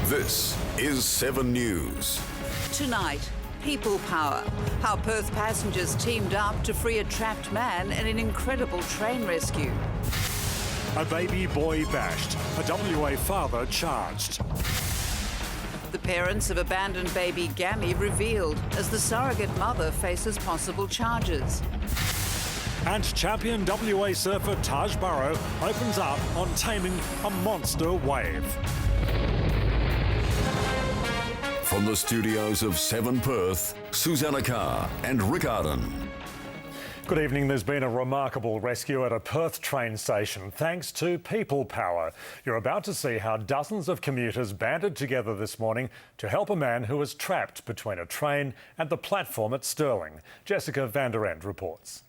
This is 7 News. Tonight, people power. How Perth passengers teamed up to free a trapped man in an incredible train rescue. A baby boy bashed. A WA father charged. The parents of abandoned baby Gammy revealed as the surrogate mother faces possible charges. And champion WA surfer Taj Burrow opens up on taming a monster wave. From the studios of 7 Perth, Susanna Carr and Rick Arden. Good evening. There's been a remarkable rescue at a Perth train station thanks to people power. You're about to see how dozens of commuters banded together this morning to help a man who was trapped between a train and the platform at Stirling. Jessica van der End reports.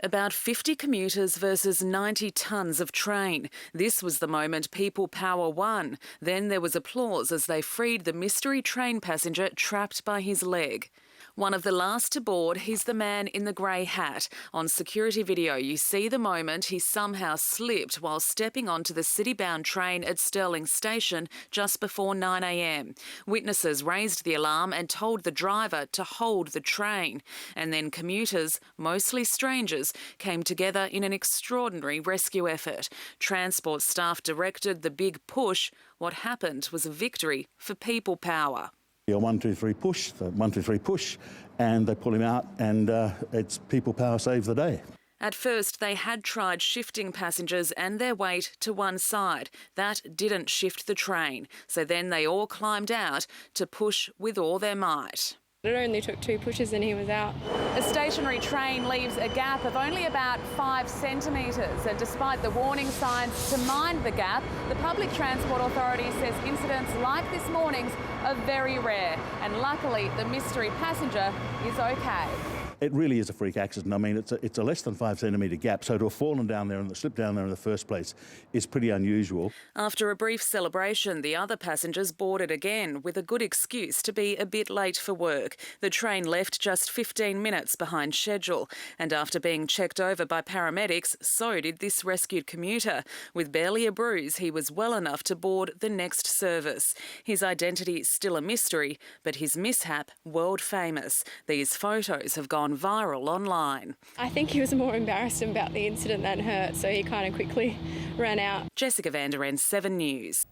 About 50 commuters versus 90 tonnes of train. This was the moment people power won. Then there was applause as they freed the mystery train passenger trapped by his leg. One of the last to board, he's the man in the grey hat. On security video, you see the moment he somehow slipped while stepping onto the city-bound train at Stirling Station just before 9 a.m. Witnesses raised the alarm and told the driver to hold the train. And then commuters, mostly strangers, came together in an extraordinary rescue effort. Transport staff directed the big push. What happened was a victory for people power. 1, 2, 3 push, so 1, 2, 3 push, and they pull him out, and it's people power saves the day. At first, they had tried shifting passengers and their weight to one side. That didn't shift the train, so then they all climbed out to push with all their might. It only took 2 pushes and he was out. A stationary train leaves a gap of only about 5 centimetres, and despite the warning signs to mind the gap, the Public Transport Authority says incidents like this morning's are very rare, and luckily the mystery passenger is okay. It really is a freak accident. I mean, it's a less than 5 centimetre gap, so to have fallen down there and slipped down there in the first place is pretty unusual. After a brief celebration, the other passengers boarded again with a good excuse to be a bit late for work. The train left just 15 minutes behind schedule, and after being checked over by paramedics, so did this rescued commuter. With barely a bruise, he was well enough to board the next service. His identity still a mystery, but his mishap world famous. These photos have gone viral online. I think he was more embarrassed about the incident than hurt, so he kind of quickly ran out. Jessica van der End, 7 News.